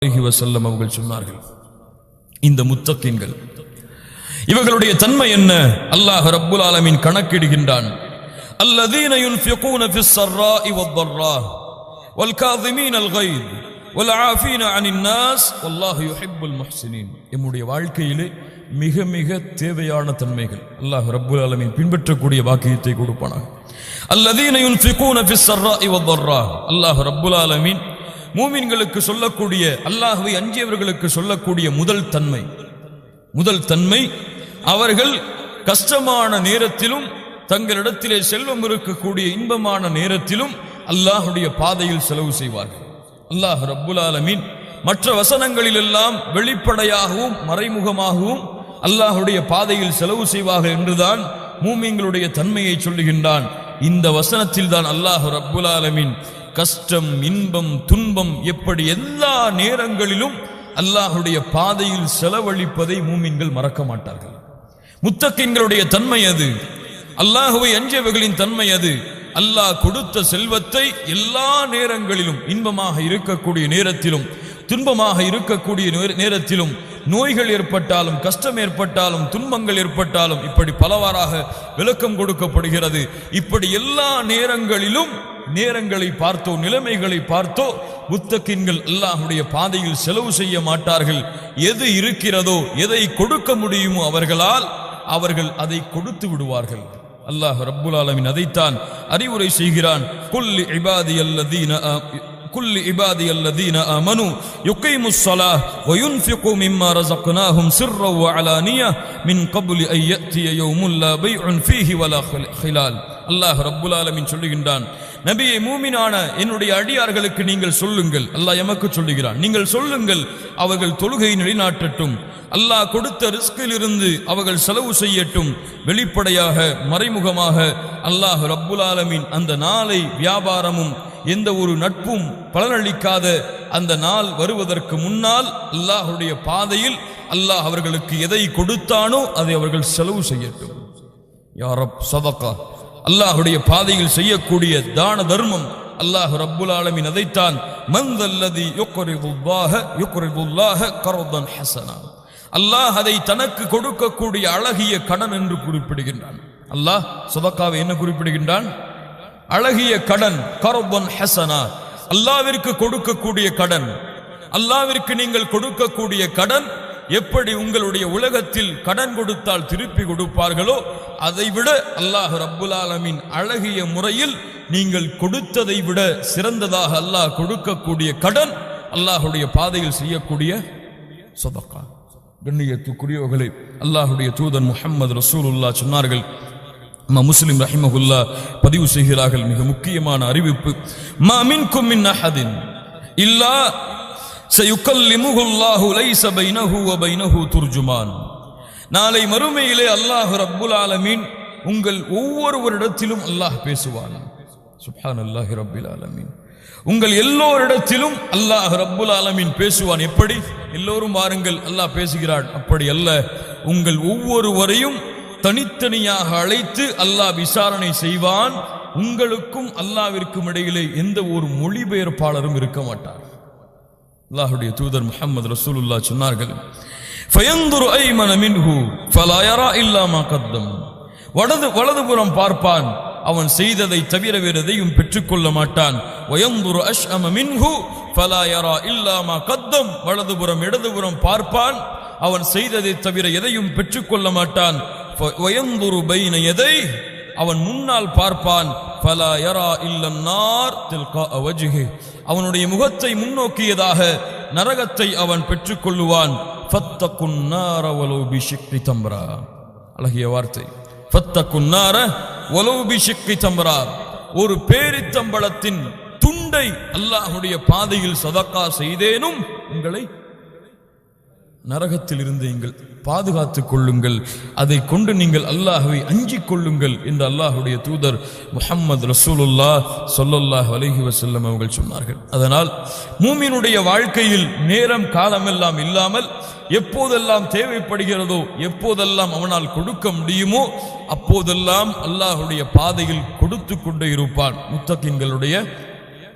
அவர்கள் சொன்னார்கள், இந்த முத்தகீன்கள் இவர்களுடைய தன்மை என்ன? அல்லாஹ் ரப்புல் ஆலமீன் கணக்கிடுகின்றான். அல்லதீன யுன்ஃபிகூன ஃபிஸ் ஸர்ராஇ வத்-ضர்ரா வல்-காஸிமீனல் கைத் வல்-ஆஃபீன அனின் நாஸ் வல்லாஹு யுஹிப்புல் முஹ்ஸினீன். நம்முடைய வாழ்க்கையிலே மிக மிக தேவையான தன்மைகள் அல்லாஹ் ரப்புல் ஆலமீன் பின்பற்றக்கூடிய பாக்கியத்தை கொடுப்பானாக. அல்லதீன யுன்ஃபிகூன ஃபிஸ் ஸர்ராஇ வத்-ضர்ரா, அல்லாஹ் ரப்புல் ஆலமீன் மூமின்களுக்கு சொல்லக்கூடிய, அல்லாஹ்வை அஞ்சியவர்களுக்கு சொல்லக்கூடிய முதல் தன்மை அவர்கள் கஷ்டமான நேரத்திலும் தங்களிடத்திலே செல்வம் இருக்கக்கூடிய இன்பமான நேரத்திலும் அல்லாஹ்வுடைய பாதையில் செலவு செய்வார்கள். அல்லாஹ் ரப்புல் ஆலமீன் மற்ற வசனங்களில் எல்லாம் வெளிப்படையாகவும் மறைமுகமாகவும் அல்லாஹ்வுடைய பாதையில் செலவு செய்வார்கள் என்றுதான் மூமின்களுடைய தன்மையை சொல்லுகின்றான். இந்த வசனத்தில் தான் அல்லாஹ் ரப்புல் ஆலமீன் கஷ்டம், இன்பம், துன்பம் எப்படி எல்லா நேரங்களிலும் அல்லாஹ்வுடைய பாதையில் செலவழிப்பதை மூமின்கள் மறக்க மாட்டார்கள். முத்தகீன்களுடைய தன்மை அது, அல்லாஹ்வை அஞ்சியவர்களின் தன்மை அது. அல்லாஹ் கொடுத்த செல்வத்தை எல்லா நேரங்களிலும், இன்பமாக இருக்கக்கூடிய நேரத்திலும் துன்பமாக இருக்கக்கூடிய நேரத்திலும், நோய்கள் ஏற்பட்டாலும் கஷ்டம் ஏற்பட்டாலும் துன்பங்கள் ஏற்பட்டாலும் இப்படி பலவாறாக விளக்கம் கொடுக்கப்படுகிறது. இப்படி எல்லா நேரங்களிலும் நேரங்களை பார்த்தோ நிலைமைகளை பார்த்தோ முத்தகீன்கள் அல்லாஹ்வுடைய பாதையில் செலவு செய்ய மாட்டார்கள். எது இருக்கிறதோ எதை கொடுக்க முடியுமோ அவர்கள் அதை கொடுத்து விடுவார்கள். அல்லாஹ் ரப்புல் ஆலமீன் அதைத்தான் அறிவுரை செய்கிறான். குல்லி இபாதியல்லதீன ஆமனு யுகீமுஸ் ஸலாஹ் வ யுன்ஃபிகு மிம்மா ரஸக்னாஹும் சிர்ரன் வ அலானியா மின் கப்லி அன் யஅதிய யௌமுன் லா பைஉன் ஃபீஹி வலா ஹிலால். அல்லாஹ் ரப்புல் ஆலமீன் சொல்லுகின்றான், நபியே, மூமினான என்னுடைய அடியார்களுக்கு நீங்கள் சொல்லுங்கள். அல்லாஹ் எமக்கு சொல்லுகிறான், நீங்கள் சொல்லுங்கள், அவர்கள் தொழுகை நிலைநாட்டட்டும், அல்லாஹ் கொடுத்த ரிஸ்கிலிருந்து அவர்கள் செலவு செய்யட்டும். வெளிப்படையாக மறைமுகமாக அல்லாஹ் ரப்புல் ஆலமீன் அந்த நாளை வியாபாரமும் எந்த ஒரு நட்பும் பலனளிக்காத அந்த நாள் வருவதற்கு முன்னால் அல்லாஹ்வுடைய பாதையில் அல்லாஹ் அவர்களுக்கு எதை கொடுத்தானோ அதை அவர்கள் செலவு செய்யட்டும். யா ரப் சதகா, அல்லாஹ்வுடைய பாதையில் செய்யக்கூடிய தான தர்மம். அல்லாஹ் ரப்புல் ஆலமீன் அதைத்தான் மன்தல்லதி யுக்ரிதுல்லாஹ கர்தன் ஹஸனா, அல்லாஹ் அதை தனக்கு கொடுக்கக்கூடிய அழகிய கடன் என்று குறிப்பிடுகின்றான். அல்லாஹ் சதகாவை என்ன குறிப்பிடுகின்றான்? அழகிய கடன், கர்தன் ஹஸனா, அல்லாஹ்விற்கு கொடுக்கக்கூடிய கடன். அல்லாஹ்விற்கு நீங்கள் கொடுக்கக்கூடிய கடன் எப்படி உங்களுடைய உலகத்தில் கடன் கொடுத்தால் திருப்பி கொடுப்பார்களோ அதைவிட அல்லாஹ் ரப்புல் ஆலமீன் அழகிய முறையில் நீங்கள் கொடுத்ததை விட சிறந்ததாக அல்லாஹ் கொடுக்கக்கூடிய கடன் அல்லாஹ்வுடைய பாதையில் செய்யக்கூடிய சதகா. கண்ணியத்துக்குரியவர்களே, அல்லாஹ்வுடைய தூதர் முஹம்மது ரசூலுல்லாஹ் சொன்னார்கள், முஸ்லிம் ரஹிமஹுல்லாஹ் பதிவு செய்கிறார்கள், மிக முக்கியமான அறிவிப்பு, மா மின்கும் மின் அஹதின் இல்லா சயுகல்லிமுஹுல்லாஹு லைஸ பைனஹு வ பைனஹு துர்ஜுமான். நாளை மறுமையிலே அல்லாஹ் ரப்புல் ஆலமீன் உங்கள் ஒவ்வொருவரிடத்திலும் அல்லாஹ் பேசுவான். சுப்ஹானல்லாஹி ரப்பில் ஆலமீன். உங்கள் எல்லோரிடத்திலும் அல்லாஹ் ரப்புல் ஆலமீன் பேசுவான். எப்படி? எல்லோரும் வாருங்கள் அல்லாஹ் பேசுகிறான், அப்படி அல்ல. உங்கள் ஒவ்வொருவரையும் தனித்தனியாக அழைத்து அல்லாஹ் விசாரணை செய்வான். உங்களுக்கும் அல்லாஹ்விற்கும் இடையிலே எந்த ஒரு மொழிபெயர்ப்பாளரும் இருக்க மாட்டார். அல்லாஹ்வுடைய தூதர் முஹம்மது ரசூலுல்லாஹ் சொன்னார்கள், ஃபயன்துரு ஐமன மின்ஹு ஃபலா யரா இல்லா மா கத்தம். வலதுபுறம் பார்ப்பான், அவன் செய்ததை தவிர வேறு எதையும் பெற்றுக்கொள்ள மாட்டான். வயன்துரு அஷ்அம மின்ஹு ஃபலா யரா இல்லா மா கத்தம். வலதுபுறம் இடதுபுறம் பார்ப்பான், அவன் செய்ததை தவிர எதையும் பெற்றுக்கொள்ள மாட்டான். வயன்துரு பைன யதை, அவன் முன்னால் பார்ப்பான், ஃபலா யரா இல்லன் நார் தில்கா வஜ்ஹி. அவனுடைய முகத்தை முன்னோக்கியதாக நரகத்தை அவன் பெற்றுக்கொள்ளுவான். ஃபத்தகுன் நார வலௌ பிஷிக்கி தம்ரா. அழகிய வார்த்தை, ஃபத்தகுன் நார வலௌ பிஷிக்கி தம்ரா. ஒரு பேரித்தம்பளத்தின் துண்டை அல்லாஹ்வுடைய பாதையில் சதகா செய்தேனும் உங்களை நரகத்தில் இருந்து நீங்கள் பாதுகாத்துக் கொள்ளுங்கள், அதை கொண்டு நீங்கள் அல்லாஹ்வை அஞ்சிக் கொள்ளுங்கள் என்று அல்லாஹ்வுடைய தூதர் முஹம்மது ரசூலுல்லாஹ் ஸல்லல்லாஹு அலைஹி வஸல்லம் அவர்கள் சொன்னார்கள். அதனால் மூமினுடைய வாழ்க்கையில் நேரம் காலமெல்லாம் இல்லாமல் எப்போதெல்லாம் தேவைப்படுகிறதோ, எப்போதெல்லாம் அவனால் கொடுக்க முடியுமோ அப்போதெல்லாம் அல்லாஹ்வுடைய பாதையில் கொடுத்து கொண்டே இருப்பான். முத்தகீன்களுடைய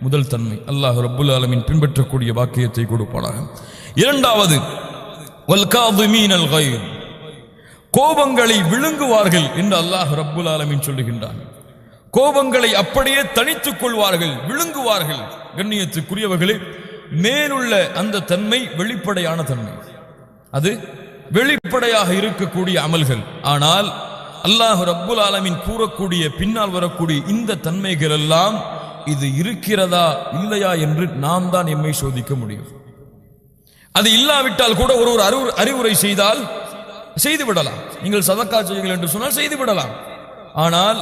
முதல் தன்மை. அல்லாஹ் ரப்புல் ஆலமீன் பின்பற்றக்கூடிய வாக்கியத்தை கொடுப்பானாக. இரண்டாவது, வல் காதிமீனல் கைர், கோபங்களை விழுங்குவார்கள் என்று அல்லாஹ் ரப்புல் ஆலமீன் சொல்லுகின்றான். கோபங்களை அப்படியே தனித்துக் கொள்வார்கள், விழுங்குவார்கள். கண்ணியத்துக்குரியவர்களே, மேலுள்ள அந்த தன்மை வெளிப்படையான தன்மை, அது வெளிப்படையாக இருக்கக்கூடிய அமல்கள். ஆனால் அல்லாஹ் ரப்புல் ஆலமீன் கூறக்கூடிய பின்னால் வரக்கூடிய இந்த தன்மைகள் எல்லாம் இது இருக்கிறதா இல்லையா என்று நாம் தான் எம்மை சோதிக்க முடியும். அது இல்லாவிட்டால் கூட ஒரு அறிவுரை செய்தால் செய்து விடலாம். நீங்கள் சதக்கா செய்யுங்கள் என்று சொன்னால் செய்து விடலாம். ஆனால்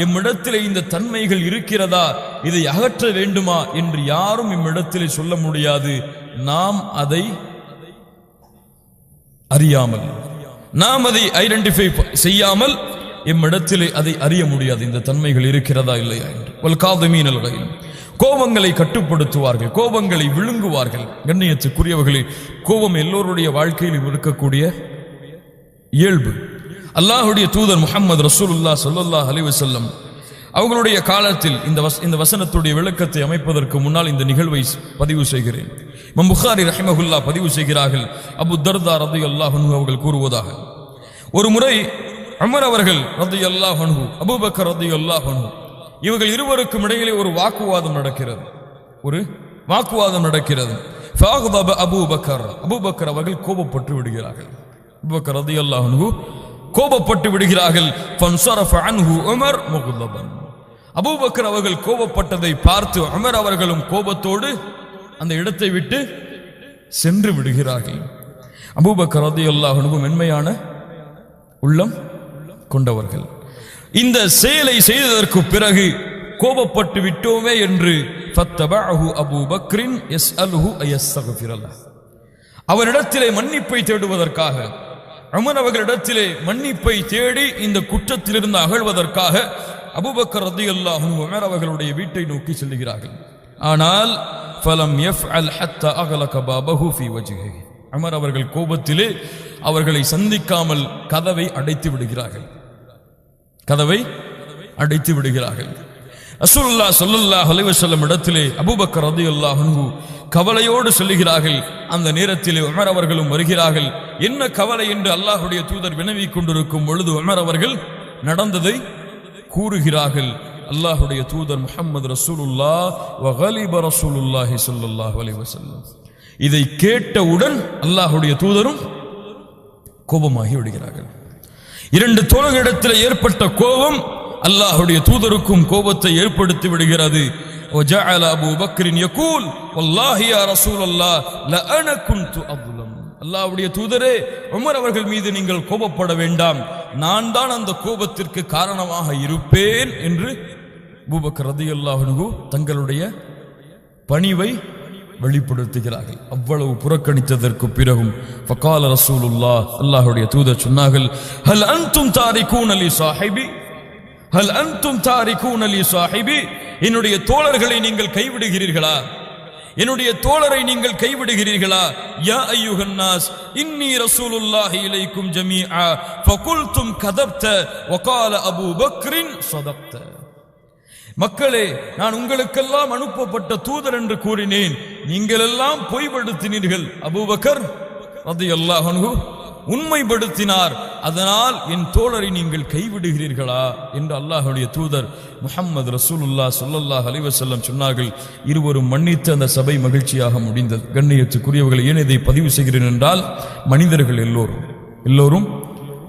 எம்மிடத்திலே இந்த தன்மைகள் இருக்கிறதா, இதை அகற்ற வேண்டுமா என்று யாரும் எம்மிடத்திலே சொல்ல முடியாது. நாம் அதை அறியாமல், நாம் அதை ஐடென்டிஃபை செய்யாமல் எம்மிடத்திலே அதை அறிய முடியாது, இந்த தன்மைகள் இருக்கிறதா இல்லையா என்று. வல் காதிமீனல் கைர், கோபங்களை கட்டுப்படுத்துவார்கள், கோபங்களை விழுங்குவார்கள். கண்ணியத்துக்குரியவர்களே, கோபம் எல்லோருடைய வாழ்க்கையில் இருக்கக்கூடிய இயல்பு. அல்லாஹுடைய தூதர் முஹம்மது ரசூலுல்லாஹ் ஸல்லல்லாஹு அலைஹி வஸல்லம் அவர்களுடைய காலத்தில் இந்த வசனத்துடைய விளக்கத்தை அமைப்பதற்கு முன்னால் இந்த நிகழ்வை பதிவு செய்கிறேன். இமாம் புகாரி ரஹிமஹுல்லாஹ் பதிவு செய்கிறார்கள், அபூ தர்தா ரலியல்லாஹு அன்ஹு அவர்கள் கூறுவதாக, ஒரு முறை உமர் அவர்கள் ரலியல்லாஹு அன்ஹு, அபூபக்கர் ரலியல்லாஹு அன்ஹு, இவர்கள் இருவருக்கும் இடையிலே ஒரு வாக்குவாதம் நடக்கிறது. ஃபஅக்தப அபூபக்கர் அவர்கள் கோபப்பட்டு விடுகிறார்கள். அபூபக்கர் ரலியல்லாஹு அன்ஹு கோபப்பட்டு விடுகிறார்கள். ஃபன்ஸரஃப அன்ஹு உமர் முக்தபன், அபூபக்கர் அவர்கள் கோபப்பட்டதை பார்த்து உமர் அவர்களும் கோபத்தோடு அந்த இடத்தை விட்டு சென்று விடுகிறார்கள். அபூபக்கர் ரலியல்லாஹு அன்ஹு மென்மையான உள்ளம் கொண்டவர்கள். இந்த செயலை செய்ததற்கு பிறகு கோபப்பட்டு விட்டோமே என்று ஃபத்தபஅஹு அபூபக்ரின் யஸ்அலுஹு அயஸ்தக்ஃபிரல்லாஹ், அவரிடத்திலே மன்னிப்பை தேடுவதற்காக, உமர் அவர்களிடத்திலே மன்னிப்பை தேடி இந்த குற்றத்திலிருந்து அகழ்வதற்காக அபூபக்கர் ரலியல்லாஹு அன்ஹு உமர் அவர்களுடைய வீட்டை நோக்கி செல்கிறார்கள். ஆனால் ஃபலம் யஃஅல் ஹத்தா அக்லக பாபஹு ஃபீ வஜ்ஹிஹி, உமர் அவர்கள் கோபத்திலே அவர்களை சந்திக்காமல் கதவை அடைத்து விடுகிறார்கள். ரசூலுல்லாஹ் ஸல்லல்லாஹு அலைஹி வஸல்லம் இடத்திலே அபூபக்கர் ரலியல்லாஹு அன்ஹு கவலையோடு சொல்லுகிறார்கள். அந்த நேரத்திலே உமர் அவர்களும் வருகிறார்கள். என்ன கவலை என்று அல்லாஹ்வுடைய தூதர் வினவிக் கொண்டிருக்கும் பொழுது உமர் அவர்கள் நடந்ததை கூறுகிறார்கள். அல்லாஹ்வுடைய தூதர் முஹம்மது ரசூலுல்லாஹ் வ கலிப ரசூலுல்லாஹி ஸல்லல்லாஹு அலைஹி வஸல்லம், இதை கேட்டவுடன் அல்லாஹ்வுடைய தூதரும் கோபமாகி விடுகிறார்கள். இரண்டு தோழர்களிடத்தில் ஏற்பட்ட கோபம் அல்லாஹ்வுடைய தூதருக்கும் கோபத்தை ஏற்படுத்தி விடுகிறது. وجعل ابو بكر يقول والله يا رسول الله لانا كنت اظلم, அல்லாஹ்வுடைய தூதரே, உமர் அவர்கள் மீது நீங்கள் கோபப்பட வேண்டாம், நான் தான் அந்த கோபத்திற்கு காரணமாக இருப்பேன் என்று அபூபக்கர் ரலியல்லாஹு அன்ஹு தங்களுடைய பணிவை வெளிப்படுத்துகிறார்கள். அவ்வளவு புறக்கணித்ததற்கு பிறகும் ஃபகால ரசூலுல்லாஹ், அல்லாஹ்வுடைய தூதர் சொன்னார்கள், ஹல் அன்தும் தாரிகூன லி சாஹிபி, ஹல் அன்தும் தாரிகூன லி சாஹிபி, என்னுடைய தோழர்களை நீங்கள் கைவிடுகிறீர்களா, என்னுடைய தோழரை நீங்கள் கைவிடுகிறீர்களா? யா அய்யுஹன் நாஸ் இன்னி ரசூலுல்லாஹி இலைக்கும் ஜமீஆ ஃபகுல்தும் கதப்த வகால அபூ பக்ரின் ஸதக்த, மக்களே, நான் உங்களுக்கெல்லாம் அனுப்பப்பட்ட தூதர் என்று கூறினேன், நீங்கள் எல்லாம் பொய்படுத்தினீர்கள். அபூபக்கர் ரலியல்லாஹு அன்ஹு உண்மைப்படுத்தினார், அதனால் என் தோழரை நீங்கள் கைவிடுகிறீர்களா என்று அல்லாஹ்வுடைய தூதர் முஹம்மது ரசூலுல்லாஹ் ஸல்லல்லாஹு அலைஹி வஸல்லம் சொன்னார்கள். இருவரும் மன்னித்து அந்த சபை மகிழ்ச்சியாக முடிந்தது. கண்ணியத்துக்குரியவர்கள், ஏன் இதை பதிவு செய்கிறேன் என்றால், மனிதர்கள் எல்லோரும்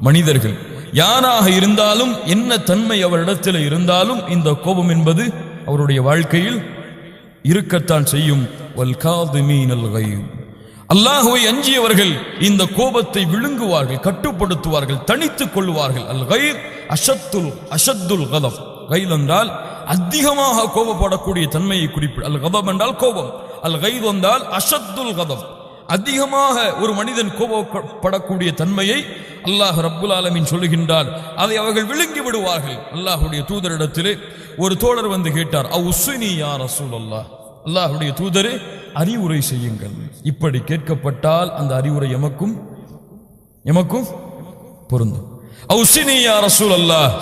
மனிதர்கள், யாராக இருந்தாலும், என்ன தன்மை அவரிடத்தில் இருந்தாலும், இந்த கோபம் என்பது அவருடைய வாழ்க்கையில் இருக்கத்தான் செய்யும். வல் காதிமீனல் கைர், அல்லாஹ்வை அஞ்சியவர்கள் இந்த கோபத்தை விழுங்குவார்கள், கட்டுப்படுத்துவார்கள், தனித்துக் கொள்வார்கள். அல் கைர் அஷத்துல் கதப், கைர் என்றால் அதிகமாக கோபப்படக்கூடிய தன்மையை குறிப்பிட, அல் கதப் என்றால் கோபம், அல் கைர் என்றால் அஷத்துல் கதப், அதிகமாக ஒரு மனிதன் கோபப்படக்கூடிய தன்மையை அல்லாஹ் ரப்புல் ஆலமீன் சொல்லுகின்றார். அதை அவர்கள் விழுங்கி விடுவார்கள். அல்லாஹ்வுடைய தூதரிடத்திலே ஒரு தோழர் வந்து கேட்டார், அவுஸ்ஸினி யா ரசூலல்லாஹ், அல்லாஹ்வுடைய தூதரே, அறிவுரை செய்யுங்கள். இப்படி கேட்கப்பட்டால் அந்த அறிவுரை எமக்கும் பொருந்தும். அவுஸ்ஸினி யா ரசூலல்லாஹ்,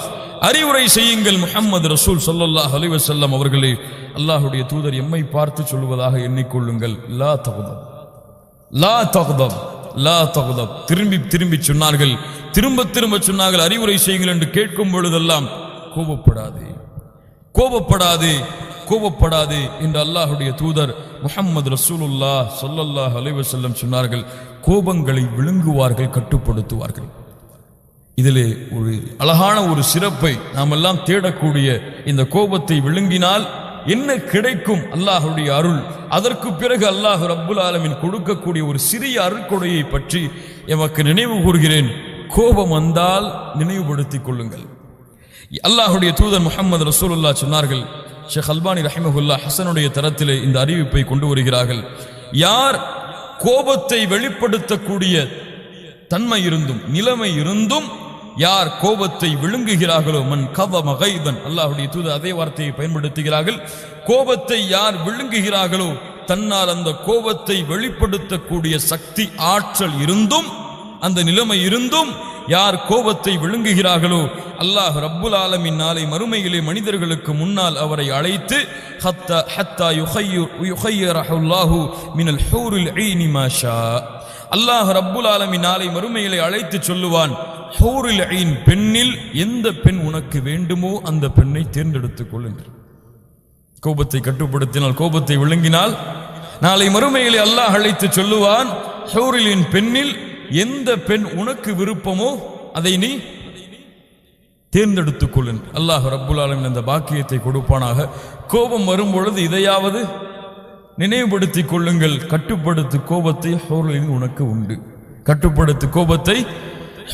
அறிவுரை செய்யுங்கள் முஹம்மது ரசூல் ஸல்லல்லாஹு அலைஹி வஸல்லம் அவர்களே, அல்லாஹ்வுடைய தூதர் எம்மை பார்த்து சொல்வதாக எண்ணிக்கொள்ளுங்கள், லா தக்தப் லா தக்தப் லா தக்தப். திரும்பி திரும்பி சொன்னார்கள், திரும்ப திரும்ப சொன்னார்கள், அறிவுரை செய்யுங்கள் என்று கேட்கும் பொழுதெல்லாம் கோபப்படாதே கோபப்படாதே கோபப்படாதே என்று அல்லாஹ்வுடைய தூதர் முஹம்மது ரசூலுல்லாஹ் ஸல்லல்லாஹு அலைஹி வஸல்லம் சொன்னார்கள். கோபங்களை விழுங்குவார்கள், கட்டுப்படுத்துவார்கள். இதிலே ஒரு அழகான ஒரு சிறப்பை நாம் எல்லாம் தேடக்கூடிய, இந்த கோபத்தை விழுங்கினால் என்ன கிடைக்கும்? அல்லாஹ்வுடைய அருள். அதற்கு பிறகு அல்லாஹ் ரப்புல் ஆலமீன் கொடுக்கக்கூடிய ஒரு சிறிய அருள்கொடையை பற்றி எமக்கு நினைவு கூறுகிறேன். கோபம் வந்தால் நினைவுபடுத்திக் கொள்ளுங்கள். அல்லாஹ்வுடைய தூதர் முஹம்மது ரசூலுல்லாஹ் சொன்னார்கள், ஷேக் அல்பானி ரஹிமஹுல்லாஹ் ஹசனுடைய தரத்திலே இந்த அறிவிப்பை கொண்டு வருகிறார்கள். யார் கோபத்தை வெளிப்படுத்தக்கூடிய தன்மை இருந்தும் நிலைமை இருந்தும் யார் கோபத்தை விழுங்குகிறார்களோ, மன் கதம கைதன், அல்லாஹ்வுடைய தூதர் அதே வார்த்தையை பயன்படுத்துகிறார்கள். கோபத்தை யார் விழுங்குகிறார்களோ, தன்னால் அந்த கோபத்தை வெளிப்படுத்தக்கூடிய சக்தி ஆற்றல் இருந்தும் அந்த நிலைமை இருந்தும் யார் கோபத்தை விழுங்குகிறார்களோ, அல்லாஹ் ரப்புல் ஆலமீன் நாளை மறுமையிலே மனிதர்களுக்கு முன்னால் அவரை அழைத்து ஹத்தா யுஹய்யிரஹுல்லாஹு மினல் ஹூரில் ஈனி மா ஷா, அல்லாஹ் ரப்புல் ஆலமீன் நாளை மறுமையிலே அழைத்து சொல்லுவான், ஹூரில் ஈன் பெண்ணில் எந்த பெண் உனக்கு வேண்டுமோ அந்த பெண்ணை தேர்ந்தெடுத்துக் கொள்ளுங்கள். கோபத்தை கட்டுப்படுத்தினால், கோபத்தை விழுங்கினால் நாளை மறுமையிலே அல்லாஹ் அழைத்து சொல்லுவான், ஹூரில் பெண்ணில் எந்த பெண் உனக்கு விருப்பமோ அதை நீ தேர்ந்தெடுத்துக் கொள்ளு. அல்லாஹ் ரப்புல் ஆலமீன் அந்த பாக்கியத்தை கொடுப்பானாக. கோபம் வரும்பொழுது இதையாவது நினைவுபடுத்திக் கொள்ளுங்கள், கட்டுப்படுத்து கோபத்தை ஹூரின் உனக்கு உண்டு. கட்டுப்படுத்து கோபத்தை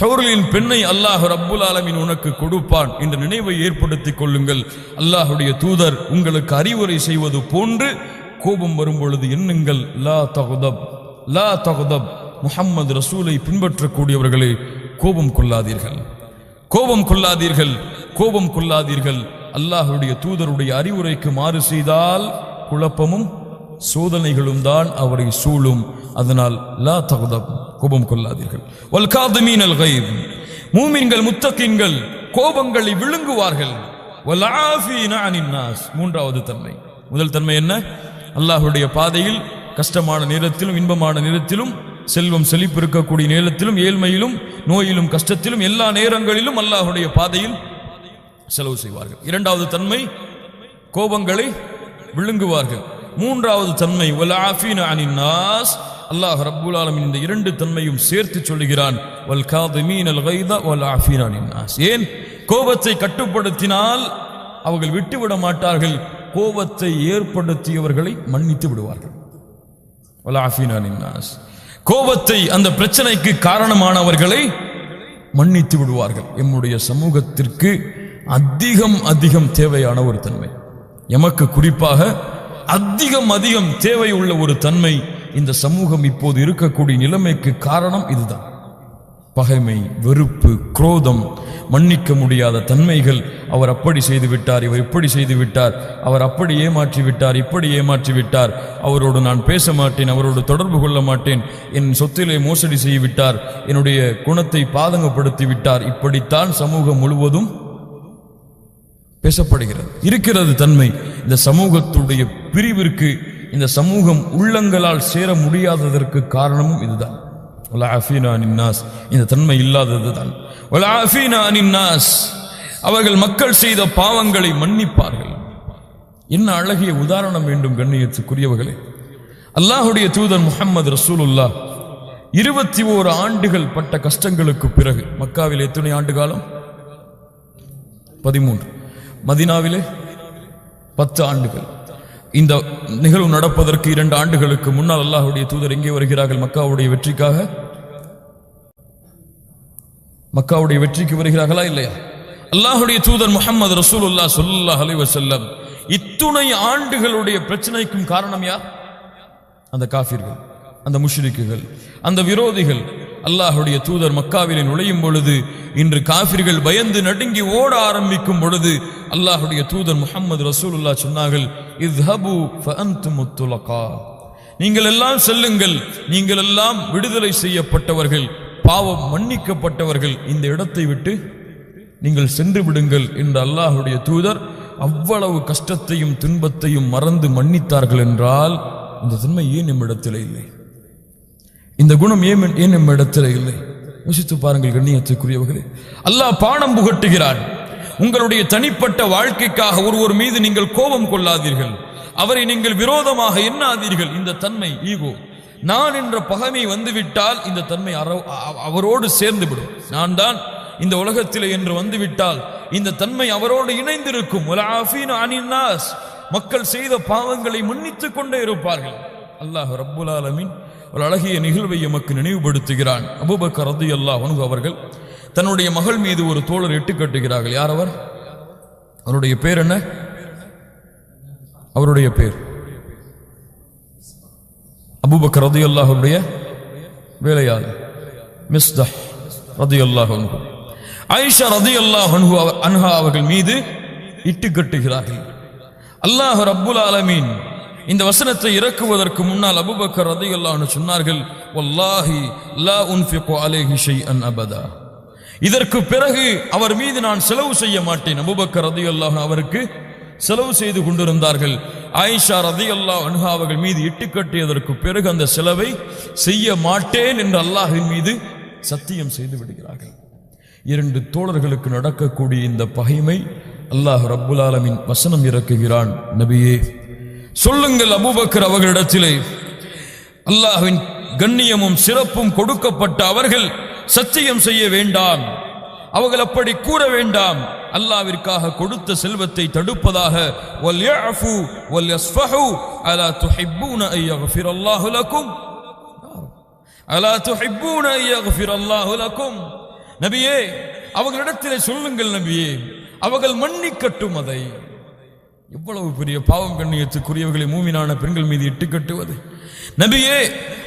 ஹூரின் பெண்ணை அல்லாஹ் ரப்புல் ஆலமீன் உனக்கு கொடுப்பான் என்ற நினைவை ஏற்படுத்திக் கொள்ளுங்கள். அல்லாஹ்வுடைய தூதர் உங்களுக்கு அறிவுரை செய்வது போன்று கோபம் வரும்பொழுது எண்ணுங்கள், லா தக்தப் லா தக்தப். முஹம்மது ரசூலை பின்பற்றக்கூடியவர்களே, கோபம் கொள்ளாதீர்கள், கோபம் கொள்ளாதீர்கள், கோபம் கொள்ளாதீர்கள். அல்லாஹ்வுடைய தூதருடைய அறிவுரைக்கு மாறு செய்தால் குழப்பமும் சோதனைகளும் தான் அவரை சூழும். அதனால் லா தக்தப், கோபம் கொள்ளாதீர்கள். வல் காதிமீனல் கைத், மூமின்கள் முத்தகீன்கள் கோபங்களை விழுங்குவார்கள். வல் ஆஃபீன அனின் நாஸ், மூன்றாவது தன்மை. முதல் தன்மை என்ன? அல்லாஹ்வுடைய பாதையில் கஷ்டமான நேரத்திலும் இன்பமான நேரத்திலும், செல்வம் செழிப்பு இருக்கக்கூடிய நேரத்திலும் ஏழ்மையிலும் நோயிலும் கஷ்டத்திலும் எல்லா நேரங்களிலும் அல்லாஹ்வுடைய பாதையில் செலவு செய்வார்கள். இரண்டாவது தன்மை, கோபங்களை விழுங்குவார்கள். மூன்றாவது தன்மை, வல் ஆஃபீன அனின் நாஸ், அல்லாஹ் ரப்புல் ஆலமீன் இந்த இரண்டு தன்மையும் சேர்த்து சொல்லுகிறான், வல் காதிமீனல் கைத வல் ஆஃபீன அனின் நாஸ். ஏன்? கோபத்தை கட்டுப்படுத்தினால் அவர்கள் விட்டுவிட மாட்டார்கள், கோபத்தை ஏற்படுத்தியவர்களை மன்னித்து விடுவார்கள். வல் ஆஃபீன அனின் நாஸ், கோபத்தை அந்த பிரச்சனைக்கு காரணமானவர்களை மன்னித்து விடுவார்கள். எம்முடைய சமூகத்திற்கு அதிகம் அதிகம் தேவையான ஒரு தன்மை, எமக்கு குறிப்பாக அதிகம் தேவை உள்ள ஒரு தன்மை. இந்த சமூகம் இப்போது இருக்கக்கூடிய நிலைமைக்கு காரணம் இதுதான். பகைமை, வெறுப்பு, குரோதம், மன்னிக்க முடியாத தன்மைகள். அவர் அப்படி செய்து விட்டார், இவர் இப்படி செய்து விட்டார், அவர் அப்படி ஏமாற்றி விட்டார், இப்படி ஏமாற்றி விட்டார், அவரோடு நான் பேச மாட்டேன், அவரோடு தொடர்பு கொள்ள மாட்டேன், என் சொத்திலே மோசடி செய்துவிட்டார், என்னுடைய குணத்தை பாதகப்படுத்தி விட்டார். இப்படித்தான் சமூகம் முழுவதும் பேசப்படுகிறது, இருக்கிறது தன்மை. இந்த சமூகத்துடைய பிரிவிற்கு, இந்த சமூகம் உள்ளங்களால் சேர முடியாததற்கு காரணமும் இதுதான். இந்த தன்மை இல்லாததுதான். அவர்கள் மக்கள் செய்த பாவங்களை மன்னிப்பார்கள். என்ன அழகிய உதாரணம் வேண்டும் கண்ணியத்துக்குரியவர்களே. அல்லாஹ்வுடைய தூதர் முஹம்மது ரசூலுல்லாஹ் 21 ஆண்டுகள் பட்ட கஷ்டங்களுக்கு பிறகு, மக்காவில் எத்தனை ஆண்டு காலம்? 13. மதீனாவிலே 10 ஆண்டுகள். இந்த நிகழ்வு நடப்பதற்கு 2 ஆண்டுகளுக்கு முன்னால் அல்லாஹ்வுடைய தூதர் எங்கே வருகிறார்கள்? மக்காவுடைய வெற்றிக்காக. மக்காவுடைய வெற்றிக்கு வருகிறார்களா இல்லையா? அல்லாஹ்வுடைய தூதர் முஹம்மது ரசூலுல்லாஹ் ஸல்லல்லாஹு அலைஹி வஸல்லம் இத்துணை ஆண்டுகளுடைய பிரச்சனைக்கும் காரணம் யார்? அந்த காஃபிர்கள், அந்த முஷ்ரிக்குகள், அந்த விரோதிகள். அல்லாஹ்வுடைய தூதர் மக்காவிலே நுழையும் பொழுது, இன்று காஃபிர்கள் பயந்து நடுங்கி ஓட ஆரம்பிக்கும் பொழுது, அல்லாஹ்வுடைய தூதர் முஹம்மது ரசூலுல்லாஹ் சொன்னார்கள், இத்ஹபு ஃபஅன்துமுத் துலகா, நீங்கள் எல்லாம் செல்லுங்கள், நீங்கள் எல்லாம் விடுதலை செய்யப்பட்டவர்கள், பாவம் மன்னிக்கப்பட்டவர்கள், இந்த இடத்தை விட்டு நீங்கள் சென்று விடுங்கள் என்று அல்லாஹ்வுடைய தூதர் அவ்வளவு கஷ்டத்தையும் துன்பத்தையும் மறந்து மன்னித்தார்கள் என்றால் இந்த தன்மை ஏன் நம்மிடத்தில் இல்லை? இந்த குணம் ஏன் நம்மிடத்தில் இல்லை? யோசித்து பாருங்கள் கண்ணியத்துக்குரியவர்களே. அல்லாஹ் பாடம் புகட்டுகிறான். உங்களுடைய தனிப்பட்ட வாழ்க்கைக்காக ஒருவர் மீது நீங்கள் கோபம் கொள்ளாதீர்கள், அவரை நீங்கள் விரோதமாக எண்ணாதீர்கள். இந்த தன்மை ஈகோ, நான் என்ற பகைமை வந்துவிட்டால் இந்த தன்மை அவரோடு சேர்ந்து விடும். நான் தான் இந்த உலகத்திலே என்று வந்துவிட்டால் இந்த தன்மை அவரோடு இணைந்திருக்கும். மக்கள் செய்த பாவங்களை மன்னித்துக் கொண்டே இருப்பார்கள். அல்லாஹ் ரப்புல் ஆலமீன் ஒரு அழகிய நிகழ்வை எமக்கு நினைவுபடுத்துகிறான். அபூபக்கர் ரலியல்லாஹு அன்ஹு அவர்கள் தன்னுடைய மகள் மீது ஒரு தோழர் எட்டு கட்டுகிறார்கள். யார் அவர்? அவருடைய பேர் என்ன? அவருடைய பேர் அபூபக்கர் ரலியல்லாஹுடைய வேலையாளர் மிஸ்தஹ் ரலியல்லாஹு அன்ஹு. ஆயிஷா ரலியல்லாஹு அன்ஹா அவர்கள் மீது இட்டு கட்டுகிறார்கள். அல்லாஹ் ரப்புல் ஆலமீன் இந்த வசனத்தை இறக்குவதற்கு முன்னால் அபூபக்கர் ரலியல்லாஹு அன்ஹு சொன்னார்கள், வல்லாஹி லா உன்ஃபிகு அலைஹி ஷைஅன் அபதா. இதற்கு பிறகு அவர் மீது நான் செலவு செய்ய மாட்டேன். அபூபக்கர் ரலியல்லாஹு அன்ஹு அவருக்கு செலவு செய்து கொண்டிருந்தார்கள். ஆயிஷா ரலியல்லாஹு அன்ஹா அவர்கள் மீது இட்டு கட்டியதற்கு பிறகு அந்த செலவை செய்ய மாட்டேன் என்று அல்லாஹ்வின் மீது சத்தியம் செய்து விடுகிறார்கள். இரண்டு தோழர்களுக்கு நடக்கக்கூடிய இந்த பகைமை அல்லாஹ் ரப்புல் ஆலமீன் வசனம் இறக்குகிறான். நபியே சொல்லுங்கள் அபூபக்கர் அவர்களிடத்திலே அல்லாஹ்வின் கண்ணியமும் சிறப்பும் கொடுக்கப்பட்ட அவர்கள் சத்தியம் செய்ய வேண்டாம், அவர்கள் அப்படி கூற வேண்டாம். அல்லாஹ்விற்காக கொடுத்த செல்வத்தை தடுப்பதாக வல்யஃபு வல்யஸ்ஃபஹு அலா துஹிப்பூன அன் யக்ஃபிரல்லாஹு லக்கும் அலா துஹிப்பூன அன் யக்ஃபிரல்லாஹு லக்கும். நபியே அவர்களிடத்திலே சொல்லுங்கள், நபியே அவர்கள் மன்னிக்கட்டும். அதை எவ்வளவு பெரிய பாவம் கண்ணியத்துக்குரியவர்களை மூமினான பெண்கள் மீது இட்டு கட்டுவது. நபியே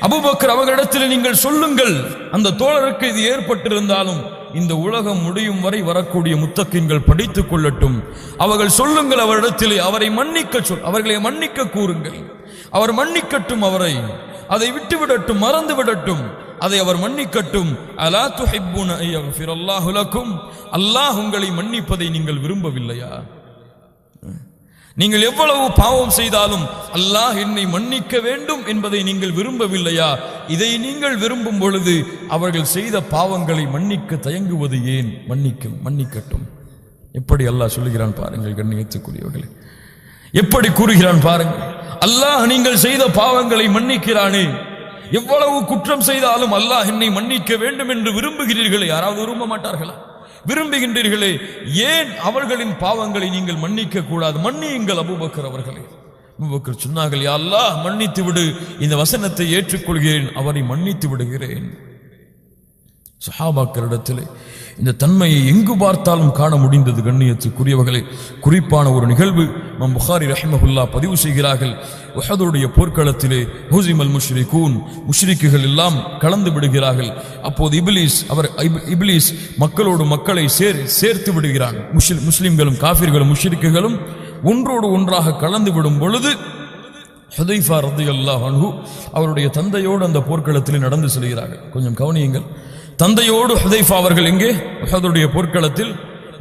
அபூபக்கர் அவர்களிடத்தில் நீங்கள் சொல்லுங்கள், அந்த தோழருக்கு இது ஏற்பட்டிருந்தாலும் இந்த உலகம் முடியும் வரை வரக்கூடிய முத்தகீன்கள் படித்துக் கொள்ளட்டும். அவர்கள் சொல்லுங்கள் அவரிடத்திலே அவரை அவர்களை மன்னிக்க கூறுங்கள். அவர் மன்னிக்கட்டும், அவரை அதை விட்டுவிடட்டும், மறந்து விடட்டும், அதை அவர் மன்னிக்கட்டும். அலா துஹிப்பூன அன் யக்ஃபிரல்லாஹு லக்கும். அல்லாஹ் உங்களை மன்னிப்பதை நீங்கள் விரும்பவில்லையா? நீங்கள் எவ்வளவு பாவம் செய்தாலும் அல்லாஹ் என்னை மன்னிக்க வேண்டும் என்பதை நீங்கள் விரும்பவில்லையா? இதை நீங்கள் விரும்பும் பொழுது அவர்கள் செய்த பாவங்களை மன்னிக்க தயங்குவது ஏன்? மன்னிக்கட்டும். எப்படி அல்லாஹ் சொல்லுகிறான் பாருங்கள் கண்ணியத்துக்குரியவர்களே, எப்படி கூறுகிறான் பாருங்கள். அல்லாஹ் நீங்கள் செய்த பாவங்களை மன்னிக்கிறானே, எவ்வளவு குற்றம் செய்தாலும் அல்லாஹ் என்னை மன்னிக்க வேண்டும் என்று விரும்புகிறீர்களே, யாராவது விரும்ப மாட்டார்களா? விரும்புகின்றீர்களே, ஏன் அவர்களின் பாவங்களை நீங்கள் மன்னிக்க கூடாது? மன்னியுங்கள் அபூபக்கர் அவர்களே. அபூபக்கர் சொன்னார்கள், யா அல்லாஹ் மன்னித்து விடு, இந்த வசனத்தை ஏற்றுக்கொள்கிறேன், அவரை மன்னித்து விடுகிறேன். சஹாபாக்களிடத்திலே இந்த தன்மையை எங்கு பார்த்தாலும் காண முடிந்தது கண்ணியத்துக்குரியவர்களே. குறிப்பான ஒரு நிகழ்வு இமாம் புகாரி ரஹிமஹுல்லாஹ் பதிவு செய்கிறார்கள். உஹதுடைய போர்க்களத்திலே ஹுஸிமல் முஷ்ரிகூன், முஷ்ரிக்குகள் எல்லாம் கலந்து விடுகிறார்கள். அப்போது இப்லீஸ் மக்களோடு மக்களை சேர்த்து விடுகிறான். முஸ்லிம்களும் காஃபிர்களும் முஷ்ரிக்குகளும் ஒன்றோடு ஒன்றாக கலந்து விடும் பொழுது ஹுதைஃபா ரலியல்லாஹு அன்ஹு அவருடைய தந்தையோடு அந்த போர்க்களத்திலே நடந்து செல்கிறார்கள். கொஞ்சம் கவனியுங்கள். தந்தையோடு ஹுதைஃபா அவர்கள் எங்கே? உஹதுடைய போர்க்களத்தில்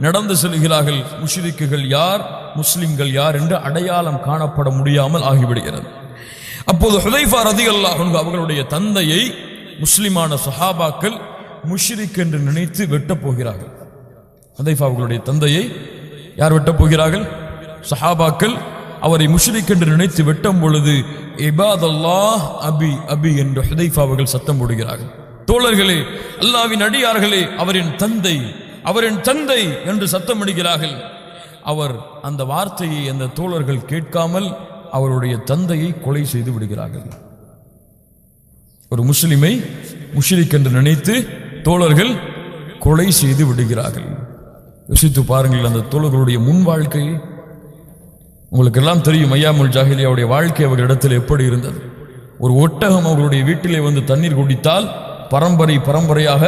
நடந்து செல்கிறார்கள். முஷ்ரிக்குகள் யார், முஸ்லிம்கள் யார் என்று அடையாளம் காணப்பட முடியாமல் ஆகிவிடுகிறது. அப்போது ஹுதைஃபா ரலியல்லாஹு அன்ஹு அவர்களுடைய தந்தையை முஸ்லிமான சஹாபாக்கள் முஷ்ரிக் என்று நினைத்து வெட்டப் போகிறார்கள். ஹுதைஃபா அவர்களுடைய தந்தையை யார் வெட்டப் போகிறார்கள்? சஹாபாக்கள் அவரை முஷ்ரிக் என்று நினைத்து வெட்டும் பொழுது இபாதல்லாஹ் அபி அபி என்று ஹுதைஃபா அவர்கள் சத்தம் போடுகிறார்கள். தோழர்களே, அல்லாஹ்வின் அடியார்களே, அவரின் தந்தை என்று சத்தமிடுகிறார்கள். அவர் அந்த வார்த்தையை அந்த தோழர்கள் கேட்காமல் அவருடைய தந்தையை கொலை செய்து விடுகிறார்கள். ஒரு முஸ்லிமை முஷ்ரிக் என்று நினைத்து தோழர்கள் கொலை செய்து விடுகிறார்கள். யோசித்து பாருங்கள் அந்த தோழர்களுடைய முன் வாழ்க்கை. உங்களுக்கு எல்லாம் தெரியும், ஐயாமுல் ஜாஹிலியாவுடைய வாழ்க்கை அவர்களிடத்தில் எப்படி இருந்தது. ஒரு ஒட்டகம் அவர்களுடைய வீட்டிலே வந்து தண்ணீர் குடித்தால் பரம்பரையாக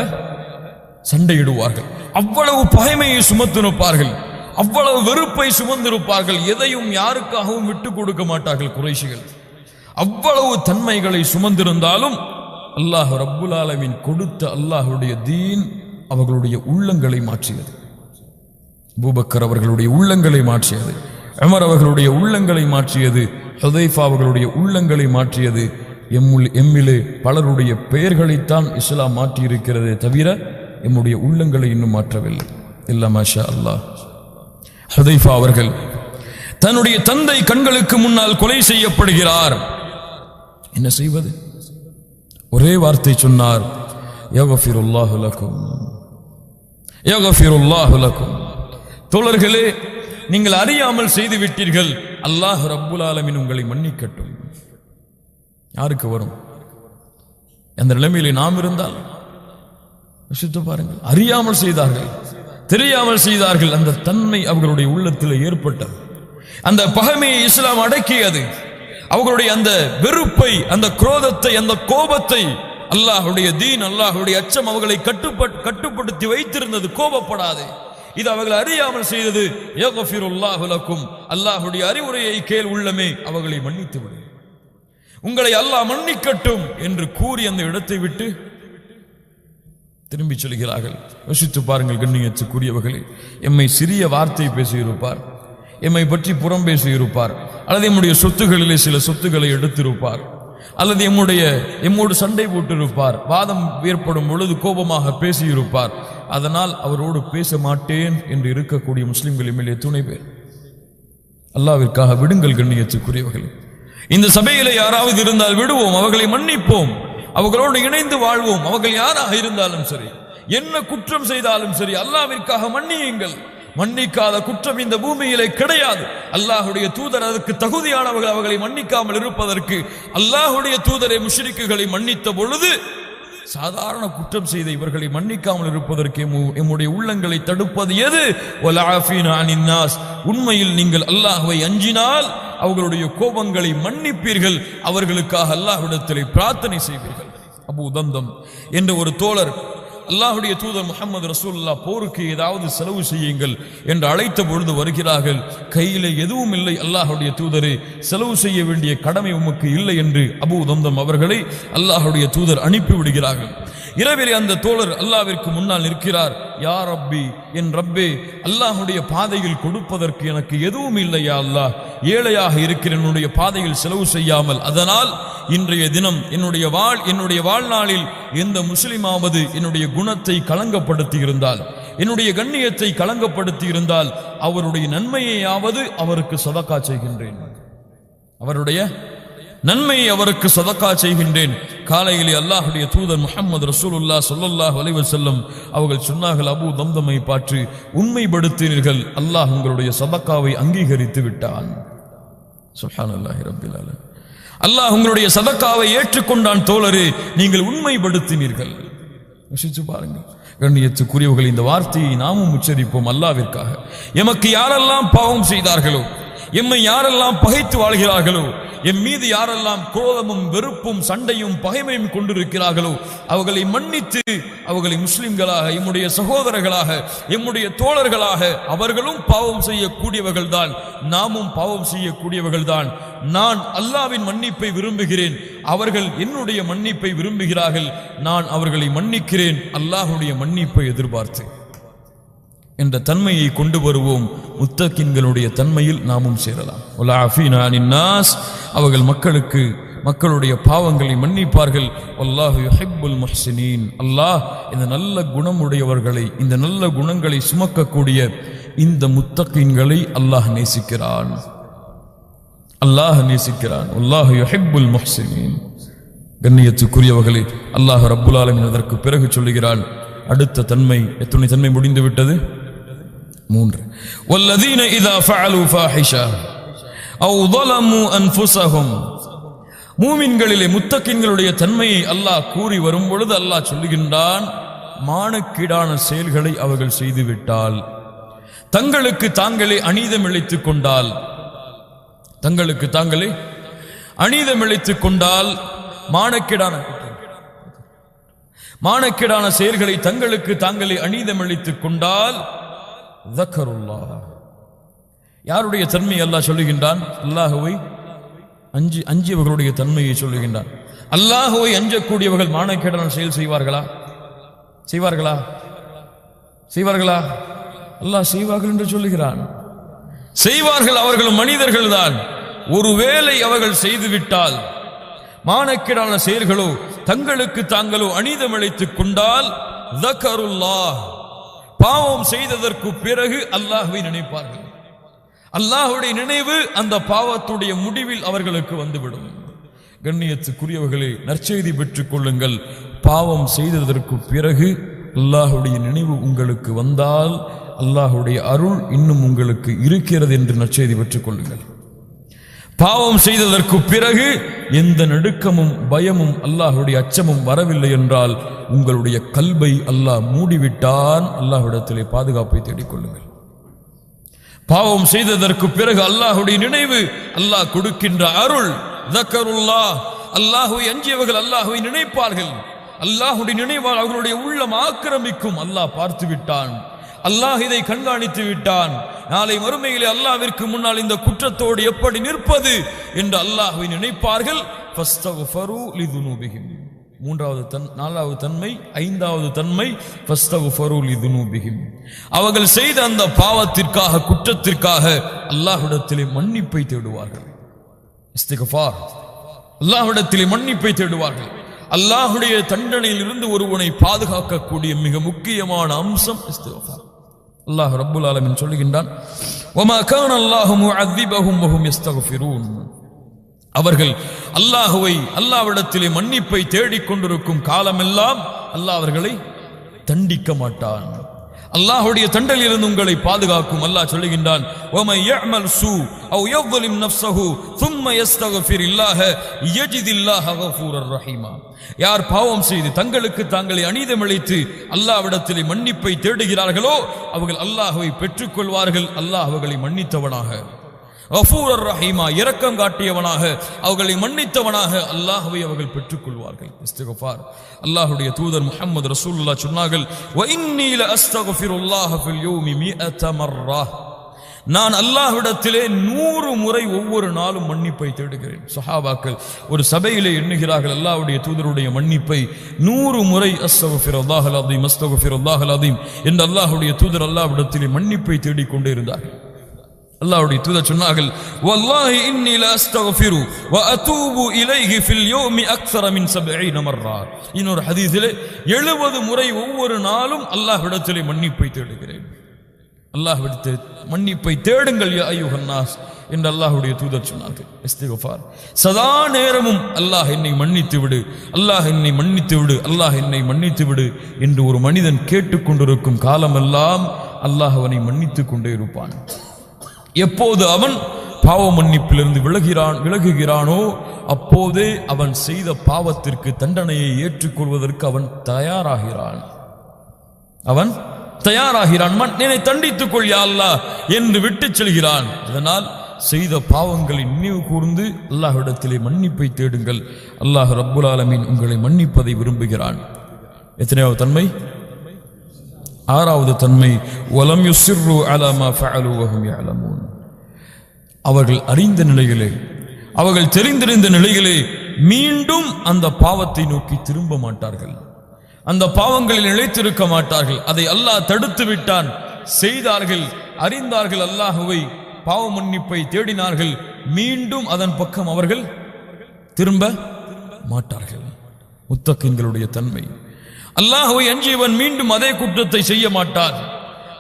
சண்டையிடுவார்கள். அவ்வளவு பகைமையை சுமத்திருப்பார்கள், அவ்வளவு வெறுப்பை சுமந்திருப்பார்கள். எதையும் யாருக்காகவும் விட்டு கொடுக்க மாட்டார்கள் குறைஷிகள். அவ்வளவு தன்மைகளை சுமந்திருந்தாலும் அல்லாஹ் ரப்புல் ஆலமீன் கொடுத்த அல்லாஹ்வுடைய தீன் அவர்களுடைய உள்ளங்களை மாற்றியது. அபூபக்கர் அவர்களுடைய உள்ளங்களை மாற்றியது, உமர் அவர்களுடைய உள்ளங்களை மாற்றியது, ஹுதைஃபா அவர்களுடைய உள்ளங்களை மாற்றியது. எம்மிலே பலருடைய பெயர்களைத்தான் இஸ்லாம் மாற்றியிருக்கிறதே தவிர எம்முடைய உள்ளங்களை இன்னும் மாற்றவில்லை. இல்லா மாஷா அல்லாஹ். ஹுதைஃபா அவர்கள் தன்னுடைய தந்தை கண்களுக்கு முன்னால் கொலை செய்யப்படுகிறார். என்ன செய்வது? ஒரே வார்த்தை சொன்னார், யக்ஃபிருல்லாஹு லக்கும், யக்ஃபிருல்லாஹு லக்கும். தோழர்களே, நீங்கள் அறியாமல் செய்து விட்டீர்கள், அல்லாஹ் ரப்புல் ஆலமீன் உங்களை மன்னிக்கட்டும். யாருக்கு வரும்? அந்த நிலைமையிலே நாம் இருந்தால் யோசித்து பாருங்கள். அறியாமல் செய்தார்கள், தெரியாமல் செய்தார்கள். அந்த தன்மை அவர்களுடைய உள்ளத்தில் ஏற்பட்டது. அந்த பகைமையை இஸ்லாம் அடக்கியது. அவர்களுடைய அந்த வெறுப்பை, அந்த குரோதத்தை, அந்த கோபத்தை அல்லாஹ்வுடைய தீன், அல்லாஹ்வுடைய அச்சம் அவர்களை கட்டுப்படுத்தி வைத்திருந்தது. கோபப்படாது. இது அவர்கள் அறியாமல் செய்தது. யக்ஃபிருல்லாஹு லக்கும், அல்லாஹ்வுடைய அறிவுரையை கேள் உள்ளமே, அவர்களை மன்னித்து விடு, உங்களை அல்லாஹ் மன்னிக்கட்டும் என்று கூறி அந்த இடத்தை விட்டு திரும்பி செல்கிறார்கள். யோசித்து பாருங்கள் கண்ணியத்துக்குரியவர்களே, எம்மை சிறிய வார்த்தை பேசியிருப்பார், எம்மை பற்றி புறம் பேசியிருப்பார், அல்லது எம்முடைய சொத்துகளிலே சில சொத்துக்களை எடுத்திருப்பார், அல்லது எம்மோடு சண்டை போட்டிருப்பார், வாதம் ஏற்படும் பொழுது கோபமாக பேசியிருப்பார். அதனால் அவரோடு பேச மாட்டேன் என்று இருக்கக்கூடிய முஸ்லிம்கள் எம்மிலே துணை பேர். அல்லாஹ்விற்காக விடுங்கள் கண்ணியத்துக்குரியவர்களே. இந்த சபையிலே யாராவது இருந்தால் விடுவோம், அவர்களை மன்னிப்போம், அவர்களோடு இணைந்து வாழ்வோம். அவர்கள் யாராக இருந்தாலும் சரி, என்ன குற்றம் செய்தாலும் சரி, அல்லாஹ்விற்காக மன்னியுங்கள். மன்னிக்காத குற்றம் இந்த பூமியிலே கிடையாது. அல்லாஹ்வுடைய தூதர் அதற்கு தகுதியானவர்கள். அவர்களை மன்னிக்காமல் இருப்பதற்கு அல்லாஹ்வுடைய தூதரை முஷ்ரிக்குகளை மன்னித்த பொழுது சாதாரண குற்றம் செய்த இவர்களை மன்னிக்காமல் இருப்பதற்கு எம்முடைய உள்ளங்களை தடுப்பது எது? வலஆஃபீன அனின் நாஸ். உண்மையில் நீங்கள் அல்லாஹ்வை அஞ்சினால் அவர்களுடைய கோபங்களை மன்னிப்பீர்கள், அவர்களுக்காக அல்லாஹ்விடத்திலே பிரார்த்தனை செய்வீர்கள். அபூ தம்தம் என்ற ஒரு தோழர் அல்லாஹ்வுடைய தூதர் முஹம்மது ரசூலுல்லாஹ் போருக்கு ஏதாவது செலவு செய்யுங்கள் என்று அழைத்த பொழுது வருகிறார்கள். கையிலே எதுவும் இல்லை, அல்லாஹ்வுடைய தூதரே செலவு செய்ய வேண்டிய கடமை உமக்கு இல்லை என்று அபூ தம்தம் அவர்களை அல்லாஹ்வுடைய தூதர் அனுப்பிவிடுகிறார்கள். இரவிலே அந்த தோழர் அல்லாஹ்விற்கு முன்னால் நிற்கிறார். யா ரப்பி, என் ரப்பே, அல்லாஹ்வுடைய பாதையில் கொடுப்பதற்கு எனக்கு எதுவும் இல்லையா அல்லாஹ், ஏழையாக இருக்கிற என்னுடைய பாதையில் செலவு செய்யாமல். அதனால் இன்றைய தினம் என்னுடைய வாழ்நாளில் எந்த முஸ்லிமாவது என்னுடைய குணத்தை களங்கப்படுத்தி இருந்தால், என்னுடைய கண்ணியத்தை களங்கப்படுத்தி இருந்தால், அவருடைய நன்மையையாவது அவருக்கு சதகா செய்கின்றேன், அவருடைய நன்மையை அவருக்கு சதகா செய்கின்றேன். காலையிலே அல்லாஹ்வுடைய தூதர் முஹம்மது ரசூலுல்லாஹ் ஸல்லல்லாஹு அலைஹி வஸல்லம் அவர்கள் சொன்னார்கள், அபூ தம்தமை பார்த்து, உண்மைப்படுத்தினீர்கள், அல்லாஹ் உங்களுடைய சதகாவை அங்கீகரித்து விட்டான். சுப்ஹானல்லாஹி ரப்பில் ஆலமீன். அல்லாஹ் உங்களுடைய சதகாவை ஏற்றுக்கொண்டான். தோழரே, நீங்கள் உண்மைப்படுத்தினீர்கள். யோசிச்சு பாருங்கள் கண்ணியத்துக்குரியவர்கள், இந்த வார்த்தையை நாமும் உச்சரிப்போம் அல்லாஹ்விற்காக. எமக்கு யாரெல்லாம் பாவம் செய்தார்களோ, எம்மை யாரெல்லாம் பகைத்து வாழ்கிறார்களோ, எம் மீது யாரெல்லாம் குரோதமும் வெறுப்பும் சண்டையும் பகைமையும் கொண்டிருக்கிறார்களோ, அவர்களை மன்னித்து அவர்களை முஸ்லிம்களாக, எம்முடைய சகோதரர்களாக, எம்முடைய தோழர்களாக, அவர்களும் பாவம் செய்யக்கூடியவர்கள் தான், நாமும் பாவம் செய்யக்கூடியவர்கள் தான். நான் அல்லாஹ்வின் மன்னிப்பை விரும்புகிறேன், அவர்கள் என்னுடைய மன்னிப்பை விரும்புகிறார்கள். நான் அவர்களை மன்னிக்கிறேன் அல்லாஹ்வுடைய மன்னிப்பை எதிர்பார்த்து என்ற தன்மையை கொண்டு வருவோம். முத்தகின்களுடைய தன்மையில் நாமும் சேரலாம். வலஆஃபீன அனின் நாஸ். அவர்கள் மக்களுடைய பாவங்களை மன்னிப்பார்கள். வல்லாஹு யுஹிப்புல் முஹ்சினீன். அல்லாஹ் இந்த நல்ல குணமுடையவர்களை, இந்த நல்ல குணங்களை சுமக்கக்கூடிய இந்த முத்தகின்களை அல்லாஹ் நேசிக்கிறான், அல்லாஹ் நேசிக்கிறான். வல்லாஹு யுஹிப்புல் முஹ்சினீன். கண்ணியத்துக்குரியவர்களே, அல்லாஹ் ரப்புல் ஆலமீன் அதற்கு பிறகு சொல்லுகிறான். அடுத்த தன்மை, எத்தனை தன்மை முடிந்து விட்டது? 3. வல்லதீன இதா ஃபஅலு ஃபாஹிஷா அவ் ظلموا அன்ஃபுஸஹும். மூமின்களிலே முத்தகின்களுடைய தன்மையை அல்லாஹ் கூறி வரும் பொழுது அல்லாஹ் சொல்லுகின்றான், மானக்கீடான செயல்களை அவர்கள் செய்துவிட்டால், தங்களுக்கு தாங்களே அநீதம் இழைத்துக் கொண்டால், தங்களுக்கு தாங்களே அநீதம் இழைத்துக் கொண்டால், மானக்கேடான செயல்களை தங்களுக்கு தாங்களே அநீதம் இழைத்துக் கொண்டால், ذكرullah. யாருடைய தன்மையை அல்லாஹ் சொல்லுகின்றான்? அல்லாஹ்வை அஞ்சியவர்களுடைய தன்மையை சொல்லுகின்றான். அல்லாஹ்வை அஞ்சக்கூடியவர்கள் மானக்கேடான செயல் செய்வார்களா? அல்லாஹ் செய்வார்கள் என்று சொல்லுகிறான். செய்வார்கள், அவர்கள் மனிதர்கள் தான். ஒருவேளை அவர்கள் செய்துவிட்டால், மானக்கேடான செயல்களோ தங்களுக்கு தாங்களோ அநீதமிழைத்துக் கொண்டால், தக்கருல்லாஹ், பாவம் செய்ததற்கு பிறகு அல்லாஹ்வை நினைப்பார்கள். அல்லாஹ்வுடைய நினைவு அந்த பாவத்துடைய முடிவில் அவர்களுக்கு வந்துவிடும். கண்ணியத்துக்குரியவர்களே, நற்செய்தி பெற்றுக் கொள்ளுங்கள். பாவம் செய்ததற்கு பிறகு அல்லாஹ்வுடைய நினைவு உங்களுக்கு வந்தால் அல்லாஹ்வுடைய அருள் இன்னும் உங்களுக்கு இருக்கிறது என்று நற்செய்தி பெற்றுக் கொள்ளுங்கள். பாவம் செய்ததற்கு பிறகு எந்த நடுக்கமும் பயமும் அல்லாஹ்வுடைய அச்சமும் வரவில்லை என்றால் உங்களுடைய கல்பை அல்லாஹ் மூடிவிட்டான். அல்லாஹ்விடத்திலே பாதுகாப்பை தேடிக்கொள்ளுங்கள். பாவம் செய்ததற்கு பிறகு அல்லாஹ்வுடைய நினைவு, அல்லாஹ் கொடுக்கின்ற அருள், தக்கருல்லாஹ், அல்லாஹ்வை அஞ்சியவர்கள் அல்லாஹ்வை நினைப்பார்கள். அல்லாஹ்வுடைய நினைவால் அவர்களுடைய உள்ளம் ஆக்கிரமிக்கும். அல்லாஹ் பார்த்து விட்டான், அல்லாஹ் இதை கண்காணித்து விட்டான். நாளை மறுமையிலே அல்லாஹ்விற்கு முன்னால் இந்த குற்றத்தோடு எப்படி நிற்பது என்று அல்லாஹ்வை நினைப்பார்கள். ஃபஸ்தக்ஃபரு லிதுனூபிஹிம். நாலாவது தன்மை. ஐந்தாவது தன்மை ஃபஸ்தக்ஃபரு லிதுனூபிஹிம். அவர்கள் செய்த அந்த பாவத்திற்காக, குற்றத்திற்காக அல்லாஹ்விடத்திலே மன்னிப்பை தேடுவார்கள். இஸ்திக்ஃபார், அல்லாஹ்விடத்திலே மன்னிப்பை தேடுவார்கள். அல்லாஹ்வுடைய தண்டனையில் இருந்து ஒருவனை பாதுகாக்கக்கூடிய மிக முக்கியமான அம்சம் இஸ்திக்ஃபார். அல்லாஹ் ரப்புல் ஆலமீன் சொல்லுகின்றான், வமா கான அல்லாஹு முஅذிபஹும் வஹும் யஸ்தக்ஃபிரூன். அவர்கள் அல்லாஹ்விடத்திலே மன்னிப்பை தேடிக்கொண்டிருக்கும் காலமெல்லாம் அல்லாஹ் அவர்களை தண்டிக்க மாட்டான். அல்லாஹ்வுடைய தண்டனையிலிருந்து உங்களை பாதுகாக்கும். அல்லாஹ் சொல்லுகின்றான், வமன் யஅமல் சூ அவ் யظ்லிம் நஃப்ஸஹு ثم يستغفرில்லாஹ யஜிதில்லாஹ கஃபூரர் ரஹீமா. யார் பாவம் செய்து தங்களுக்கு தாங்களே அநீதமிழைத்து அல்லாஹ்விடத்திலே மன்னிப்பை தேடுகிறார்களோ அவர்கள் அல்லாஹ்வை பெற்றுக்கொள்வார்கள். அல்லாஹ் அவர்களை மன்னித்தவனாக, கஃபூரர் ரஹீமா, இரக்கம் காட்டியவனாக, அவர்களை மன்னித்தவனாக அல்லாஹ்வை அவர்கள் பெற்றுக்கொள்வார்கள். இஸ்திக்ஃபார். அல்லாஹ்வுடைய தூதர் முஹம்மது ரசூலுல்லாஹ் சொன்னார்கள், வ இன்னீ லஅஸ்தக்ஃபிருல்லாஹ ஃபில் யௌமி 100 மர்ரா. நான் அல்லாஹ்விடத்திலே 100 முறை ஒவ்வொரு நாளும் மன்னிப்பை தேடுகிறேன். சஹாபாக்கள் ஒரு சபையிலே எண்ணுகிறார்கள் அல்லாஹ்வுடைய தூதருடைய மன்னிப்பை 100 முறை. அஸ்தக்ஃபிருல்லாஹல் அஸீம், அஸ்தக்ஃபிருல்லாஹல் அஸீம் என்று அல்லாஹ்வுடைய தூதர் அல்லாஹ்விடத்திலே மன்னிப்பை தேடிக்கொண்டே இருந்தார்கள். அல்லாஹ்வுடைய தூதர் சொன்னார்கள், வல்லாஹி இன்னி லஅஸ்தக்ஃபிரு வ அதூபு இலைஹி ஃபில் யௌமி அக்ஸர மின் 70 மர்ரா. இன்னொரு ஹதீஸிலே 70 முறை ஒவ்வொரு நாளும் அல்லாஹ்விடத்திலே மன்னிப்பை தேடுகிறேன். அல்லாஹ்விடத்தில் மன்னிப்பை தேடுங்கள் யா அய்யுஹன் நாஸ் என்று அல்லாஹ்வுடைய தூதர் சொன்னார்கள். இஸ்திக்ஃபார். சதா நேரமும் அல்லாஹ் என்னை மன்னித்து விடு, அல்லாஹ் என்னை மன்னித்து விடு, அல்லாஹ் என்னை மன்னித்து விடு என்று ஒரு மனிதன் கேட்டுக்கொண்டிருக்கும் காலமெல்லாம் அல்லாஹ் அவனை மன்னித்துக் கொண்டே இருப்பான். எப்போது அவன் பாவ மன்னிப்பிலிருந்து விலகுகிறானோ அப்போதே அவன் செய்த பாவத்திற்கு தண்டனையை ஏற்றுக்கொள்வதற்கு அவன் தயாராகிறான். என்னை தண்டித்துக் கொள் யா அல்லாஹ் என்று விட்டுச் செல்கிறான். அதனால் செய்த பாவங்களை நினைவு கூர்ந்து அல்லாஹ்விடத்திலே மன்னிப்பை தேடுங்கள். அல்லாஹ் ரப்புல் ஆலமீன் உங்களை மன்னிப்பதை விரும்புகிறான். எத்தனையாவது தன்மை? 6வது தன்மை, வலம் யுஸ்ரு அலா மா ஃபஅலு வஹும் யஅலமூன். அவர்கள் அறிந்த நிலையிலே, அவர்கள் தெரிந்திருந்த நிலையிலே மீண்டும் அந்த பாவத்தை நோக்கி திரும்ப மாட்டார்கள். அந்த பாவங்களில் நிலைத்திருக்க மாட்டார்கள். அதை அல்லாஹ் தடுத்து விட்டான். செய்தார்கள், அறிந்தார்கள் அல்லாஹ்வை, பாவ மன்னிப்பை தேடினார்கள், மீண்டும் அதன் பக்கம் அவர்கள் திரும்ப மாட்டார்கள். முத்தகீன்களுடைய தன்மை. அல்லாஹ்வை அஞ்சியவன் மீண்டும் அதே குற்றத்தை செய்ய மாட்டான்,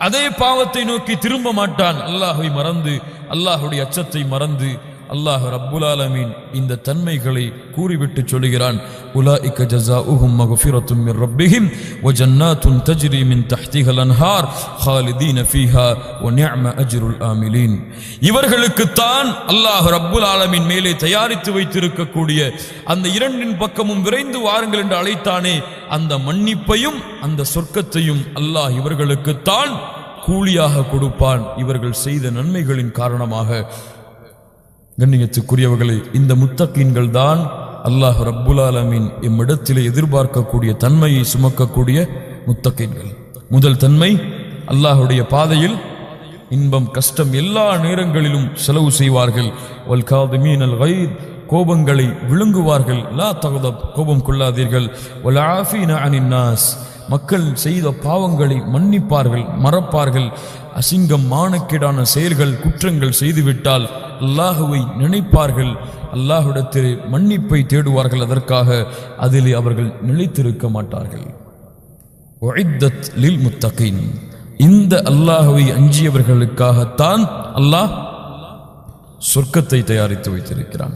அதே பாவத்தை நோக்கி திரும்ப மாட்டான். அல்லாஹ்வை மறந்து, அல்லாஹ்வுடைய அச்சத்தை மறந்து அல்லாஹ் ரப்புல் ஆலமீன் இந்த தன்மைகளை கூறிவிட்டு சொல்கிறான், உலாயிக ஜஸாஉஹும் மக்ஃபிரத்தும் மின் ரப்பிஹிம் வ ஜன்னாத்துன் தஜ்ரி மின் தஹ்திஹல் அன்ஹார் ஹாலிதீன ஃபீஹா வ நிஅம அஜ்ருல் ஆமிலீன். இவர்களுக்குத்தான் அல்லாஹ் ரப்புல் ஆலமீன் மேலே தயாரித்து வைத்திருக்கக்கூடிய அந்த இரண்டின் பக்கமும் விரைந்து வாருங்கள் என்று அழைத்தானே, அந்த மன்னிப்பையும் அந்த சொர்க்கத்தையும் அல்லாஹ் இவர்களுக்குத்தான் கூலியாக கொடுப்பான், இவர்கள் செய்த நன்மைகளின் காரணமாக. கண்ணியத்துக்குரியவர்களே, இந்த முத்தகீன்கள் தான் அல்லாஹ் ரப்புல் ஆலமீன் எம்மிடத்திலே எதிர்பார்க்கக்கூடிய தன்மையை சுமக்கக்கூடிய முத்தகீன்கள். முதல் தன்மை, அல்லாஹ்வுடைய பாதையில் இன்பம் கஷ்டம் எல்லா நேரங்களிலும் செலவு செய்வார்கள். வல் காதிமீனல் கைத், கோபங்களை விழுங்குவார்கள். லா தகதப், கோபம் கொள்ளாதீர்கள். வல் ஆஃபீன அனின் நாஸ், மக்கள் செய்த பாவங்களை மன்னிப்பார்கள், மறப்பார்கள். அசிங்கம் மானக்கேடான செயல்கள் குற்றங்கள் செய்துவிட்டால் அல்லாஹுவை நினைப்பார்கள், அல்லாஹ்விடத்தில் மன்னிப்பை தேடுவார்கள். அதற்காக அதிலே அவர்கள் நிலைத்திருக்க மாட்டார்கள். உஇத்தத் லில் முத்தகீன், இந்த அல்லாஹுவை அஞ்சியவர்களுக்காகத்தான் அல்லாஹ் சொர்க்கத்தை தயாரித்து வைத்திருக்கிறான்,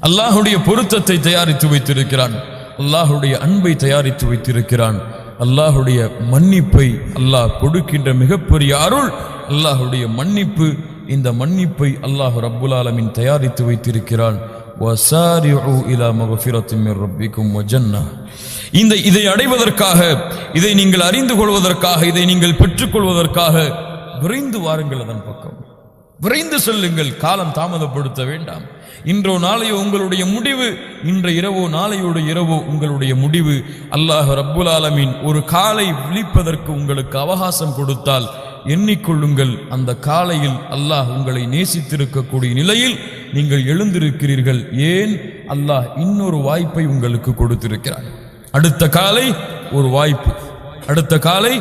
அல்லாஹுடைய பொருத்தத்தை தயாரித்து வைத்திருக்கிறான், அல்லாஹுடைய அன்பை தயாரித்து வைத்திருக்கிறான், அல்லாஹுடைய மன்னிப்பை அல்லாஹ் கொடுக்கின்ற மிகப்பெரிய அருள் அல்லாஹுடைய மன்னிப்பு. இந்த மன்னிப்பை அல்லாஹ் ரப்புல் ஆலமீன் தயாரித்து வைத்திருக்கிறான். வசாரிஉ இலா மக்ஃபிரத்தின் மிர் ரப்பிக்கும் வ ஜன்னah. இதை அடைவதற்காக, இதை நீங்கள் அறிந்து கொள்வதற்காக, இதை நீங்கள் பெற்றுக்கொள்வதற்காக விரைந்து வாருங்கள், அதன் பக்கம் விரைந்து செல்லுங்கள். காலம் தாமதப்படுத்த வேண்டாம். இன்றோ நாளையோ உங்களுடைய முடிவு, இன்ற இரவோ நாளையோடு இரவோ உங்களுடைய முடிவு. அல்லாஹ் ரப்புல் ஆலமீன் ஒரு காலை விழிப்பதற்கு உங்களுக்கு அவகாசம் கொடுத்தால் எண்ணிக்கொள்ளுங்கள், அந்த காலையில் அல்லாஹ் உங்களை நேசித்திருக்கக்கூடிய நிலையில் நீங்கள் எழுந்திருக்கிறீர்கள். ஏன்? அல்லாஹ் இன்னொரு வாய்ப்பை உங்களுக்கு கொடுத்திருக்கிறார். அடுத்த காலை ஒரு வாய்ப்பு, அடுத்த காலை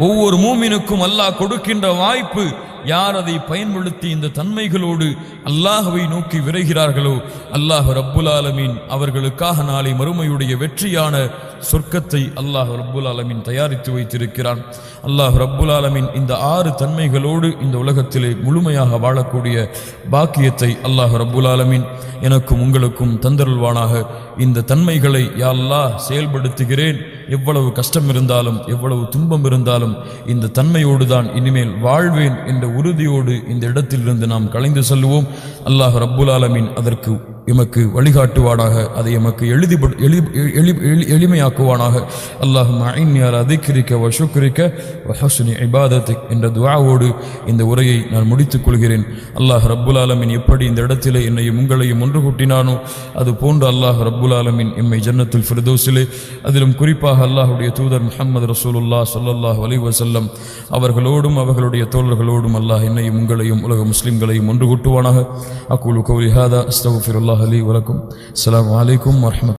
ஒவ்வொரு மூமினுக்கும் அல்லாஹ் கொடுக்கின்ற வாய்ப்பு. யார் அதை பயன்படுத்தி இந்த தன்மைகளோடு அல்லாஹ்வை நோக்கி விரைகிறார்களோ அல்லாஹ் ரப்புல் ஆலமீன் அவர்களுக்காக நாளை மறுமையுடைய வெற்றியான சொர்க்கத்தை அல்லாஹ் ரப்புல் ஆலமீன் தயாரித்து வைத்திருக்கிறான். அல்லாஹ் ரப்புல் ஆலமீன் இந்த 6 தன்மைகளோடு இந்த உலகத்திலே முழுமையாக வாழக்கூடிய பாக்கியத்தை அல்லாஹ் ரப்புல் ஆலமீன் எனக்கும் உங்களுக்கும் தந்தருள்வானாக. இந்த தன்மைகளை யா அல்லாஹ் செயல்படுத்துகிறேன். எவ்வளவு கஷ்டம் இருந்தாலும், எவ்வளவு துன்பம் இருந்தாலும் இந்த தன்மையோடு தான் இனிமேல் வாழ்வேன் என்ற உறுதியோடு இந்த இடத்திலிருந்து நாம் கலைந்து செல்வோம். அல்லாஹ் ரப்புல் ஆலமீன் அதற்கு எமக்கு வழிகாட்டுவானாக, அதை எமக்கு எளிமையாக்குவானாக. அல்லாஹும்ம அஇன்னி அலா திக்ரிக வ ஷுக்ரிக வ ஹுஸ்னி இபாதத்திக் என்ற துஆவோடு இந்த உரையை நான் முடித்துக் கொள்கிறேன். அல்லாஹ் ரப்புல் ஆலமீன் எப்படி இந்த இடத்திலே என்னையும் உங்களையும் ஒன்று கூட்டினானோ அது போன்று அல்லாஹ் ரப்புல் ஆலமீன் எம்மை ஜன்னத்துல் ஃபிர்தௌஸிலே, அதிலும் குறிப்பாக அல்லாஹ்வுடைய தூதர் முஹம்மது ரசூலுல்லாஹ் ஸல்லல்லாஹு அலைஹி வஸல்லம் அவர்களோடும் அவர்களுடைய தோழர்களோடும் அல்லாஹ் என்னையும் உங்களையும் உலக முஸ்லிம்களையும் ஒன்று கூட்டுவானாக. அகூலு கௌலி ஹாதா அஸ்தக்ஃபிருல்லாஹ் லி வ லக்கும். அஸ்ஸலாமு அலைக்கும் வ ரஹ்மத்துல்லாஹி